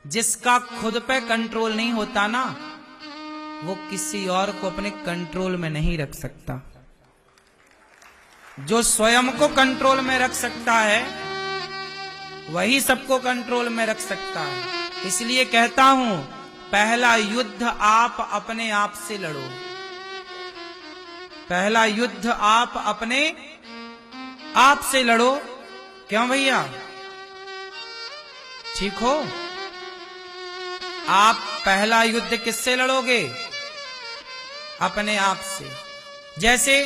जिसका खुद पे कंट्रोल नहीं होता ना, वो किसी और को अपने कंट्रोल में नहीं रख सकता। जो स्वयं को कंट्रोल में रख सकता है वही सबको कंट्रोल में रख सकता है। इसलिए कहता हूं, पहला युद्ध आप अपने आप से लड़ो। पहला युद्ध आप अपने आप से लड़ो। क्यों भैया, ठीक हो? आप पहला युद्ध किससे लड़ोगे? अपने आप से। जैसे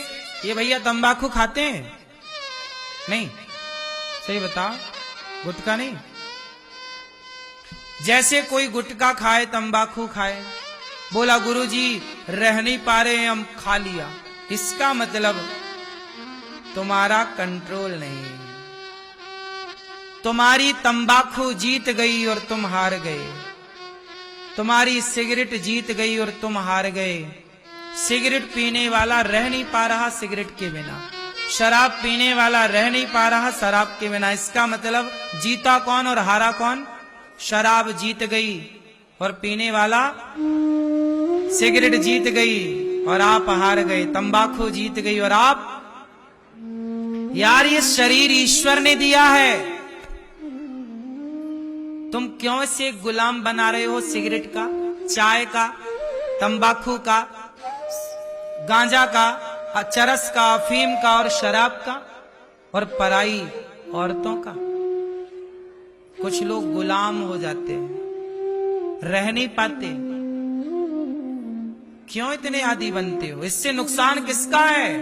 ये भैया तंबाकू खाते हैं? नहीं, सही बताओ, गुटखा नहीं। जैसे कोई गुटखा खाए, तंबाकू खाए, बोला गुरुजी रह नहीं पा रहे हम, खा लिया। इसका मतलब तुम्हारा कंट्रोल नहीं, तुम्हारी तंबाकू जीत गई और तुम हार गए। तुम्हारी सिगरेट जीत गई और तुम हार गए। सिगरेट पीने वाला रह नहीं पा रहा सिगरेट के बिना, शराब पीने वाला रह नहीं पा रहा शराब के बिना। इसका मतलब जीता कौन और हारा कौन? शराब जीत गई और पीने वाला सिगरेट जीत गई और आप हार गए। तंबाकू जीत गई और आप, यार ये शरीर ईश्वर ने दिया है, तुम क्यों इसे गुलाम बना रहे हो? सिगरेट का, चाय का, तंबाकू का, गांजा का, चरस का, अफीम का और शराब का और पराई औरतों का। कुछ लोग गुलाम हो जाते हैं, रह नहीं पाते। क्यों इतने आदी बनते हो? इससे नुकसान किसका है?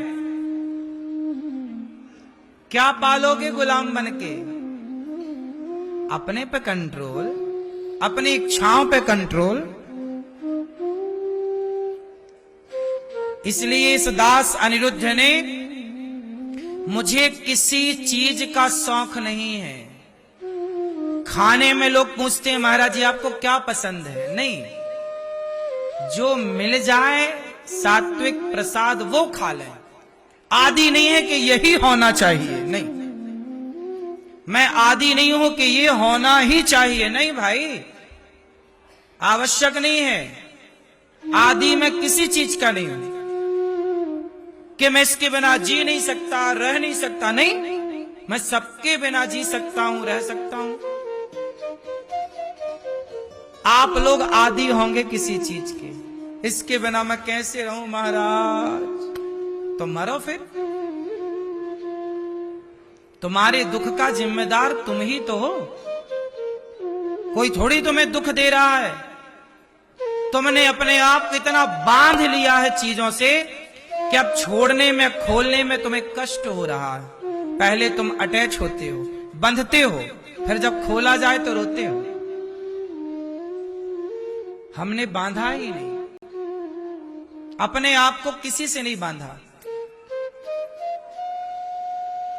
क्या पालोगे गुलाम बनके? अपने पे कंट्रोल, अपनी इच्छाओं पे कंट्रोल। इसलिए इस दास अनिरुद्ध ने, मुझे किसी चीज का शौक नहीं है। खाने में लोग पूछते हैं महाराज जी आपको क्या पसंद है? नहीं, जो मिल जाए सात्विक प्रसाद वो खा लें। आदि नहीं है कि यही होना चाहिए, नहीं। मैं आदि नहीं हूं कि ये होना ही चाहिए, नहीं भाई, आवश्यक नहीं है। आदि मैं किसी चीज का नहीं हूं कि मैं इसके बिना जी नहीं सकता, रह नहीं सकता। नहीं, मैं सबके बिना जी सकता हूं, रह सकता हूं। आप लोग आदी होंगे किसी चीज के, इसके बिना मैं कैसे रहूं महाराज? तो मरो फिर। तुम्हारे दुख का जिम्मेदार तुम ही तो हो, कोई थोड़ी तुम्हें दुख दे रहा है। तुमने अपने आप को इतना बांध लिया है चीजों से कि अब छोड़ने में, खोलने में तुम्हें कष्ट हो रहा है। पहले तुम अटैच होते हो, बंधते हो, फिर जब खोला जाए तो रोते हो। हमने बांधा ही नहीं, अपने आप को किसी से नहीं बांधा।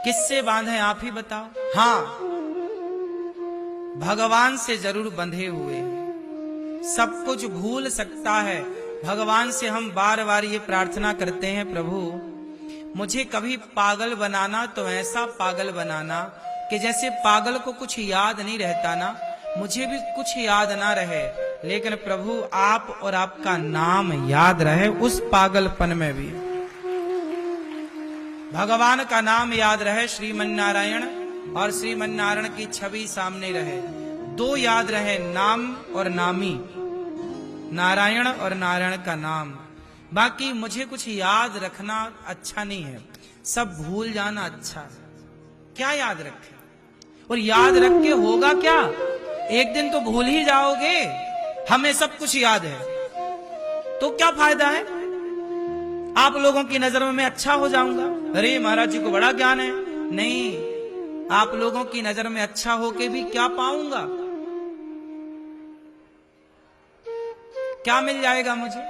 किससे बांधे आप ही बताओ? हां, भगवान से जरूर बंधे हुए हैं। सब कुछ भूल सकता है। भगवान से हम बार बार ये प्रार्थना करते हैं, प्रभु मुझे कभी पागल बनाना तो ऐसा पागल बनाना कि जैसे पागल को कुछ याद नहीं रहता ना, मुझे भी कुछ याद ना रहे, लेकिन प्रभु आप और आपका नाम याद रहे उस पागलपन में भी। भगवान का नाम याद रहे, श्रीमन्नारायण और श्रीमन्नारायण की छवि सामने रहे। दो याद रहे, नाम और नामी, नारायण और नारायण का नाम। बाकी मुझे कुछ याद रखना अच्छा नहीं है, सब भूल जाना अच्छा है। क्या याद रखे? और याद रख के होगा क्या? एक दिन तो भूल ही जाओगे। हमें सब कुछ याद है तो क्या फायदा है? आप लोगों की नजर में मैं अच्छा हो जाऊंगा, अरे महाराज जी को बड़ा ज्ञान है। नहीं, आप लोगों की नजर में अच्छा होके भी क्या पाऊंगा? क्या मिल जाएगा मुझे?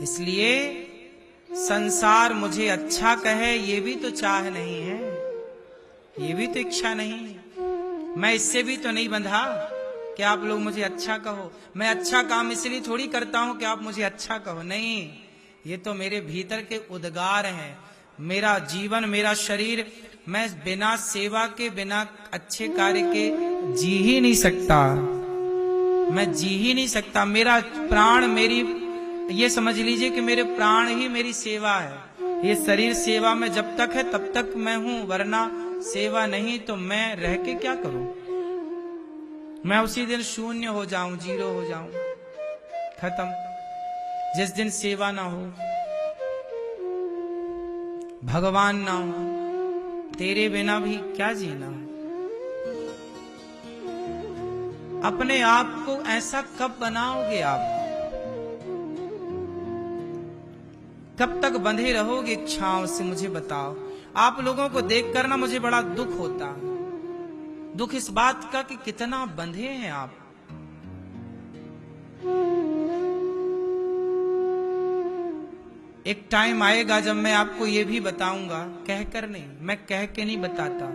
इसलिए संसार मुझे अच्छा कहे ये भी तो चाह नहीं है, ये भी तो इच्छा नहीं है। मैं इससे भी तो नहीं बंधा कि आप लोग मुझे अच्छा कहो। मैं अच्छा काम इसलिए थोड़ी करता हूं कि आप मुझे अच्छा कहो, नहीं, ये तो मेरे भीतर के उद्गार हैं। मेरा जीवन, मेरा शरीर, मैं बिना सेवा के, बिना अच्छे कार्य के जी ही नहीं सकता, मैं जी ही नहीं सकता। मेरा प्राण, मेरी, ये समझ लीजिए कि मेरे प्राण ही मेरी सेवा है। ये शरीर सेवा में जब तक है तब तक मैं हूं, वरना सेवा नहीं तो मैं रह के क्या करूं? मैं उसी दिन शून्य हो जाऊं, जीरो हो जाऊं, खत्म। जिस दिन सेवा ना हो, भगवान ना हो, तेरे बिना भी क्या जीना। अपने आप को ऐसा कब बनाओगे आप? कब तक बंधे रहोगे इच्छाओं से, मुझे बताओ। आप लोगों को देखकर ना मुझे बड़ा दुख होता है। दुख इस बात का कि कितना बंधे हैं आप। एक टाइम आएगा जब मैं आपको ये भी बताऊंगा, कहकर नहीं, मैं कह के नहीं बताता,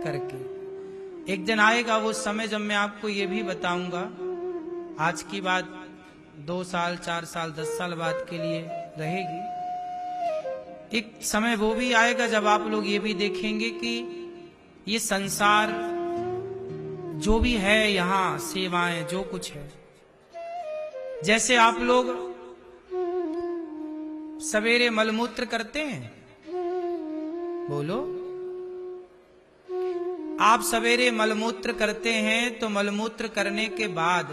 करके। एक दिन आएगा वो समय जब मैं आपको ये भी बताऊंगा। आज की बात 2 साल, 4 साल, 10 साल बाद के लिए रहेगी। एक समय वो भी आएगा जब आप लोग ये भी देखेंगे कि ये संसार जो भी है, यहां सेवाएं जो कुछ है, जैसे आप लोग सवेरे मलमूत्र करते हैं, बोलो, आप सवेरे मलमूत्र करते हैं तो मलमूत्र करने के बाद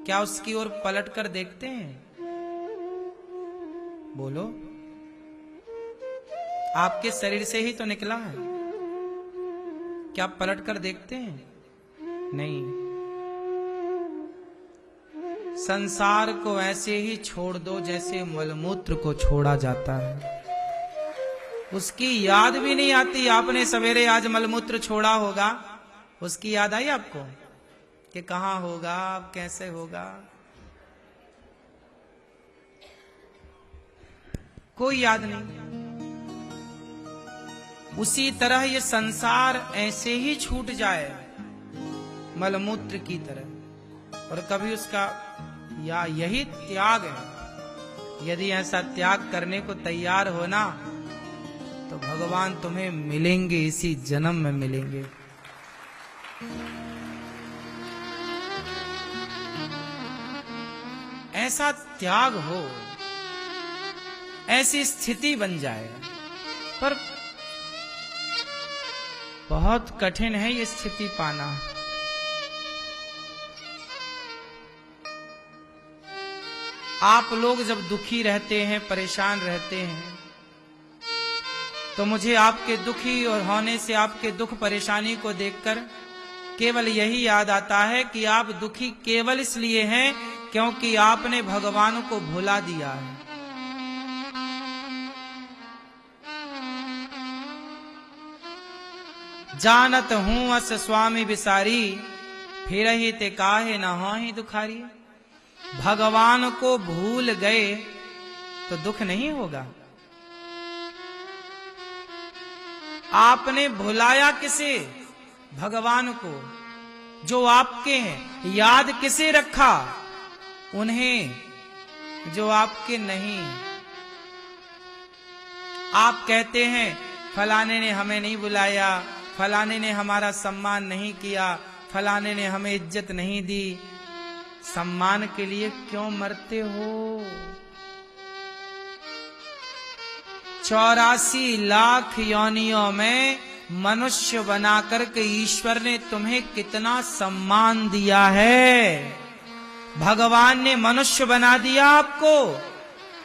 क्या उसकी ओर पलट कर देखते हैं? बोलो, आपके शरीर से ही तो निकला है, क्या आप पलट कर देखते हैं? नहीं। संसार को ऐसे ही छोड़ दो जैसे मलमूत्र को छोड़ा जाता है। उसकी याद भी नहीं आती। आपने सवेरे आज मलमूत्र छोड़ा होगा, उसकी याद आई आपको कि कहां होगा, कैसे होगा? कोई याद नहीं। उसी तरह ये संसार ऐसे ही छूट जाए मलमूत्र की तरह, और कभी उसका या यही त्याग है। यदि ऐसा त्याग करने को तैयार हो ना, तो भगवान तुम्हें मिलेंगे, इसी जन्म में मिलेंगे। ऐसा त्याग हो, ऐसी स्थिति बन जाए, पर बहुत कठिन है ये स्थिति पाना। आप लोग जब दुखी रहते हैं, परेशान रहते हैं, तो मुझे आपके दुखी और होने से, आपके दुख परेशानी को देखकर केवल यही याद आता है कि आप दुखी केवल इसलिए हैं क्योंकि आपने भगवान को भुला दिया है। जानत हूं अस स्वामी बिसारी, फिर ही ते काहे न होहि दुखारी। भगवान को भूल गए तो दुख नहीं होगा। आपने भुलाया किसे? भगवान को, जो आपके हैं। याद किसे रखा? उन्हें जो आपके नहीं। आप कहते हैं फलाने ने हमें नहीं बुलाया, फलाने ने हमारा सम्मान नहीं किया, फलाने ने हमें इज्जत नहीं दी। सम्मान के लिए क्यों मरते हो? 84 लाख योनियों में मनुष्य बनाकर के ईश्वर ने तुम्हें कितना सम्मान दिया है। भगवान ने मनुष्य बना दिया आपको।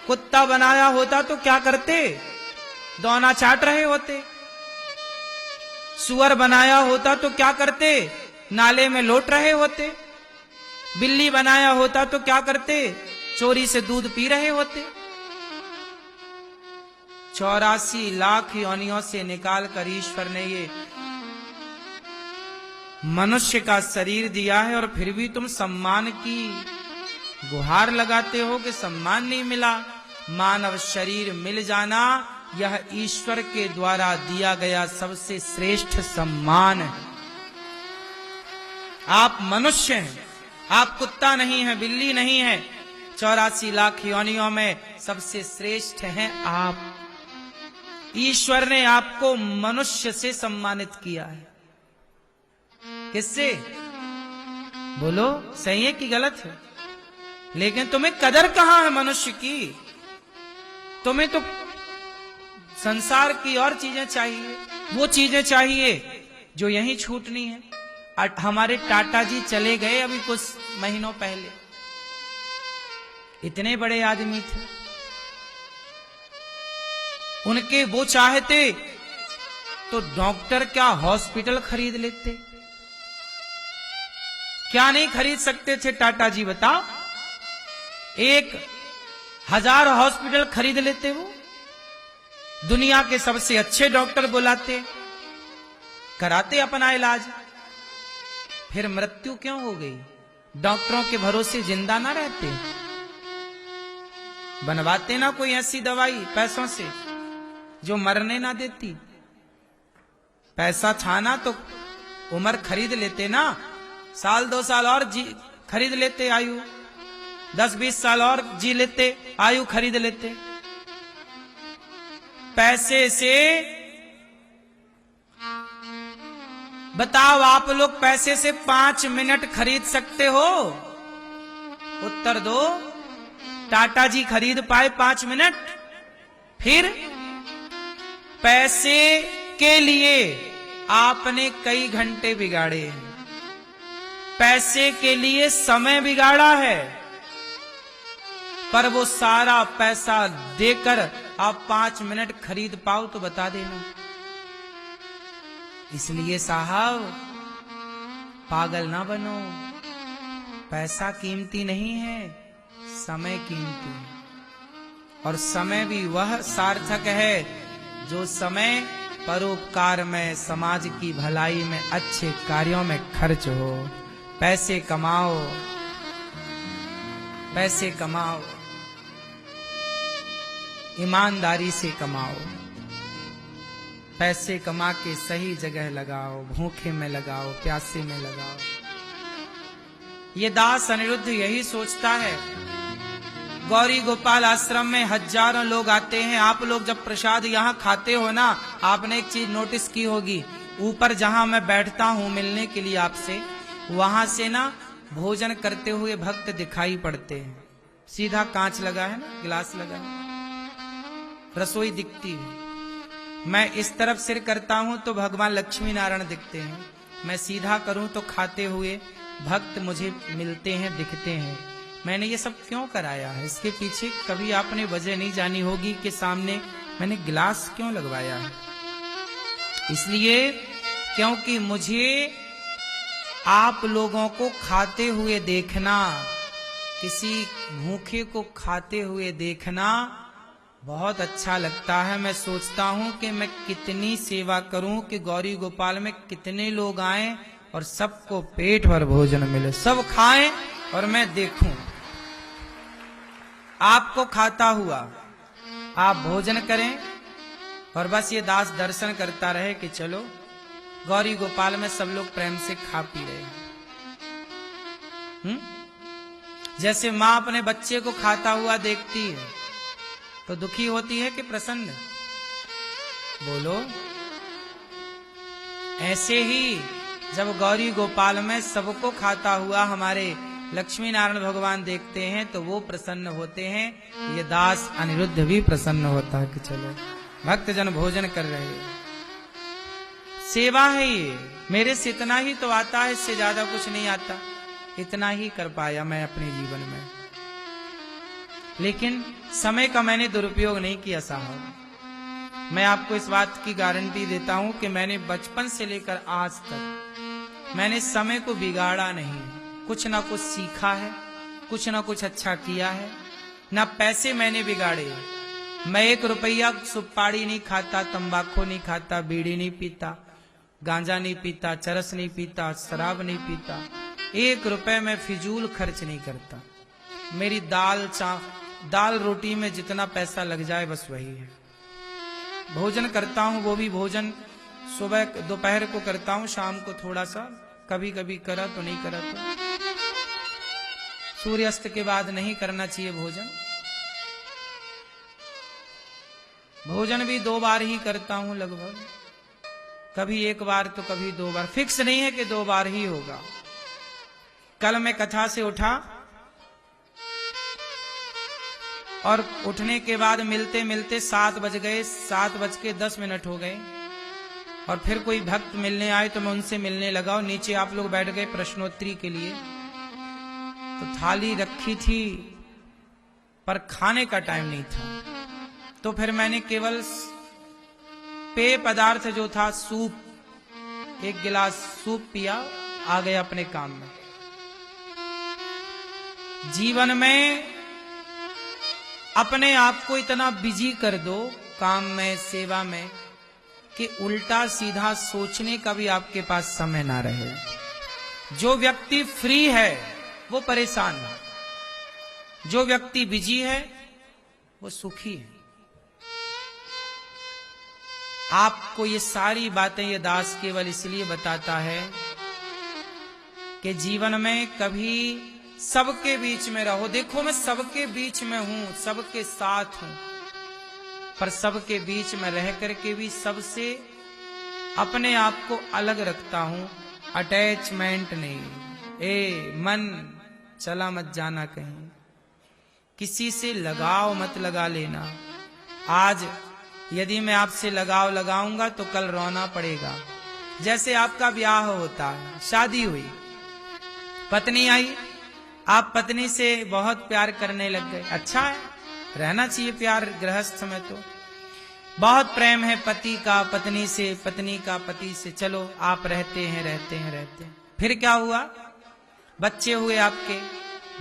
कुत्ता बनाया होता तो क्या करते? दौना चाट रहे होते। सुअर बनाया होता तो क्या करते? नाले में लौट रहे होते। बिल्ली बनाया होता तो क्या करते? चोरी से दूध पी रहे होते। 84 लाख योनियों से निकाल कर ईश्वर ने ये मनुष्य का शरीर दिया है, और फिर भी तुम सम्मान की गुहार लगाते हो कि सम्मान नहीं मिला। मानव शरीर मिल जाना यह ईश्वर के द्वारा दिया गया सबसे श्रेष्ठ सम्मान है। आप मनुष्य हैं, आप कुत्ता नहीं है, बिल्ली नहीं है। 84 लाख योनियों में सबसे श्रेष्ठ हैं आप। ईश्वर ने आपको मनुष्य से सम्मानित किया है। किससे? बोलो, सही है कि गलत है? लेकिन तुम्हें कदर कहां है मनुष्य की? तुम्हें तो संसार की और चीजें चाहिए, वो चीजें चाहिए जो यहीं छूटनी है। हमारे टाटा जी चले गए अभी कुछ महीनों पहले, इतने बड़े आदमी थे, उनके वो चाहते तो डॉक्टर क्या हॉस्पिटल खरीद लेते? क्या नहीं खरीद सकते थे टाटा जी, बताओ? 1000 हॉस्पिटल खरीद लेते वो, दुनिया के सबसे अच्छे डॉक्टर बुलाते, कराते अपना इलाज। फिर मृत्यु क्यों हो गई? डॉक्टरों के भरोसे जिंदा ना रहते? बनवाते ना कोई ऐसी दवाई पैसों से जो मरने ना देती? पैसा छाना तो उम्र खरीद लेते ना, साल 2 साल और जी खरीद लेते, आयु 10-20 साल और जी लेते, आयु खरीद लेते। पैसे से बताओ, आप लोग पैसे से 5 मिनट खरीद सकते हो? उत्तर दो। टाटा जी खरीद पाए 5 मिनट? फिर पैसे के लिए आपने कई घंटे बिगाड़े हैं, पैसे के लिए समय बिगाड़ा है, पर वो सारा पैसा देकर आप 5 मिनट खरीद पाओ तो बता देना। इसलिए साहब, पागल ना बनो। पैसा कीमती नहीं है, समय कीमती है। और समय भी वह सार्थक है जो समय परोपकार में, समाज की भलाई में, अच्छे कार्यों में खर्च हो। पैसे कमाओ, पैसे कमाओ, ईमानदारी से कमाओ। पैसे कमा के सही जगह लगाओ, भूखे में लगाओ, प्यासे में लगाओ। ये दास अनिरुद्ध यही सोचता है। गौरी गोपाल आश्रम में हजारों लोग आते हैं। आप लोग जब प्रसाद यहाँ खाते हो ना, आपने एक चीज नोटिस की होगी, ऊपर जहां मैं बैठता हूं मिलने के लिए आपसे, वहां से ना भोजन करते हुए भक्त दिखाई पड़ते हैं। सीधा कांच लगा है ना, गिलास लगा है, रसोई दिखती है। मैं इस तरफ सिर करता हूं तो भगवान लक्ष्मी नारायण दिखते हैं। मैं सीधा करूं तो खाते हुए भक्त मुझे मिलते हैं, दिखते हैं। मैंने ये सब क्यों कराया है? इसके पीछे कभी आपने वजह नहीं जानी होगी कि सामने मैंने गिलास क्यों लगवाया है। इसलिए क्योंकि मुझे आप लोगों को खाते हुए देखना, किसी भूखे को खाते हुए देखना बहुत अच्छा लगता है। मैं सोचता हूं कि मैं कितनी सेवा करूं कि गौरी गोपाल में कितने लोग आएं और सबको पेट भर भोजन मिले, सब खाएं और मैं देखूं आपको खाता हुआ। आप भोजन करें और बस ये दास दर्शन करता रहे कि चलो गौरी गोपाल में सब लोग प्रेम से खा पी रहे हैं। जैसे माँ अपने बच्चे को खाता हुआ देखती है तो दुखी होती है कि प्रसन्न? बोलो। ऐसे ही जब गौरी गोपाल में सबको खाता हुआ हमारे लक्ष्मी नारायण भगवान देखते हैं तो वो प्रसन्न होते हैं। ये दास अनिरुद्ध भी प्रसन्न होता है कि चलो भक्त जन भोजन कर रहे हैं। सेवा है ये, मेरे से इतना ही तो आता है, इससे ज्यादा कुछ नहीं आता। इतना ही कर पाया मैं अपने जीवन में, लेकिन समय का मैंने दुरुपयोग नहीं किया साहब। मैं आपको इस बात की गारंटी देता हूं कि मैंने बचपन से लेकर आज तक मैंने समय को बिगाड़ा नहीं। कुछ ना कुछ सीखा है, कुछ ना कुछ अच्छा किया है। ना पैसे मैंने बिगाड़े। मैं 1 रुपया सुपारी नहीं खाता, तंबाकू नहीं खाता, बीड़ी नहीं पीता, गांजा नहीं पीता, चरस नहीं पीता, शराब नहीं पीता। 1 रुपए में फिजूल खर्च नहीं करता। मेरी दाल रोटी में जितना पैसा लग जाए बस वही है। भोजन करता हूँ, वो भी भोजन सुबह दोपहर को करता हूँ, शाम को थोड़ा सा, कभी कभी करा तो नहीं करा तो। सूर्यास्त के बाद नहीं करना चाहिए भोजन। भोजन भी 2 बार ही करता हूं लगभग, कभी 1 बार तो कभी 2 बार, फिक्स नहीं है कि 2 बार ही होगा। कल मैं कथा से उठा और उठने के बाद मिलते मिलते 7 बज गए, 7:10 हो गए, और फिर कोई भक्त मिलने आए तो मैं उनसे मिलने लगा और नीचे आप लोग बैठ गए प्रश्नोत्तरी के लिए। तो थाली रखी थी पर खाने का टाइम नहीं था, तो फिर मैंने केवल पेय पदार्थ जो था सूप, 1 गिलास सूप पिया, आ गया अपने काम में। जीवन में अपने आप को इतना बिजी कर दो काम में, सेवा में, कि उल्टा सीधा सोचने का भी आपके पास समय ना रहे। जो व्यक्ति फ्री है वो परेशान है, जो व्यक्ति बिजी है वो सुखी है। आपको ये सारी बातें ये दास केवल इसलिए बताता है कि जीवन में कभी सबके बीच में रहो। देखो मैं सबके बीच में हूं, सबके साथ हूं, पर सबके बीच में रह करके भी सबसे अपने आप को अलग रखता हूं, अटैचमेंट नहीं। मन चला मत जाना कहीं, किसी से लगाव मत लगा लेना। आज यदि मैं आपसे लगाव लगाऊंगा तो कल रोना पड़ेगा। जैसे आपका ब्याह होता है, शादी हुई, पत्नी आई, आप पत्नी से बहुत प्यार करने लग गए, अच्छा है, रहना चाहिए प्यार गृहस्थ में, तो बहुत प्रेम है पति का पत्नी से, पत्नी का पति से, चलो आप रहते हैं। फिर क्या हुआ, बच्चे हुए आपके,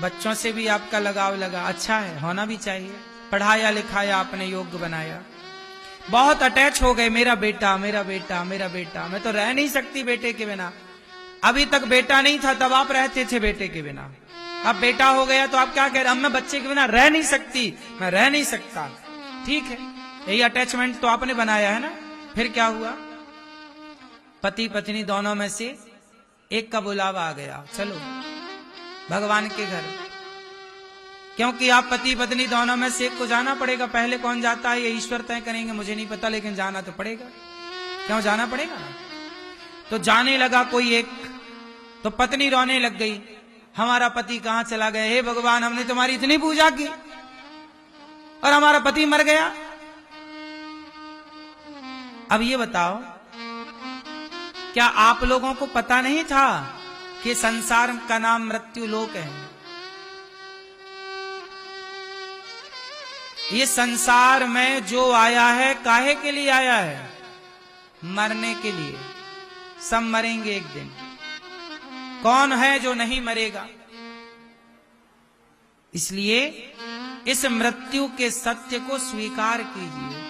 बच्चों से भी आपका लगाव लगा, अच्छा है, होना भी चाहिए, पढ़ाया लिखाया आपने, योग्य बनाया, बहुत अटैच हो गए, मेरा बेटा, मैं तो रह नहीं सकती बेटे के बिना। अभी तक बेटा नहीं था तब आप रहते थे बेटे के बिना, अब बेटा हो गया तो आप क्या कह रहे, अब मैं बच्चे के बिना रह नहीं सकती, मैं रह नहीं सकता। ठीक है, यही अटैचमेंट तो आपने बनाया है ना। फिर क्या हुआ, पति पत्नी दोनों में से एक का बुलावा आ गया, चलो भगवान के घर, क्योंकि आप पति पत्नी दोनों में से एक को जाना पड़ेगा। पहले कौन जाता है ये ईश्वर तय करेंगे, मुझे नहीं पता, लेकिन जाना तो पड़ेगा। क्यों जाना पड़ेगा ना। तो जाने लगा कोई एक, तो पत्नी रोने लग गई, हमारा पति कहां चला गया, हे भगवान हमने तुम्हारी इतनी पूजा की और हमारा पति मर गया। अब ये बताओ, क्या आप लोगों को पता नहीं था कि संसार का नाम मृत्यु लोक है। ये संसार में जो आया है काहे के लिए आया है, मरने के लिए। सब मरेंगे एक दिन, कौन है जो नहीं मरेगा। इसलिए इस मृत्यु के सत्य को स्वीकार कीजिए।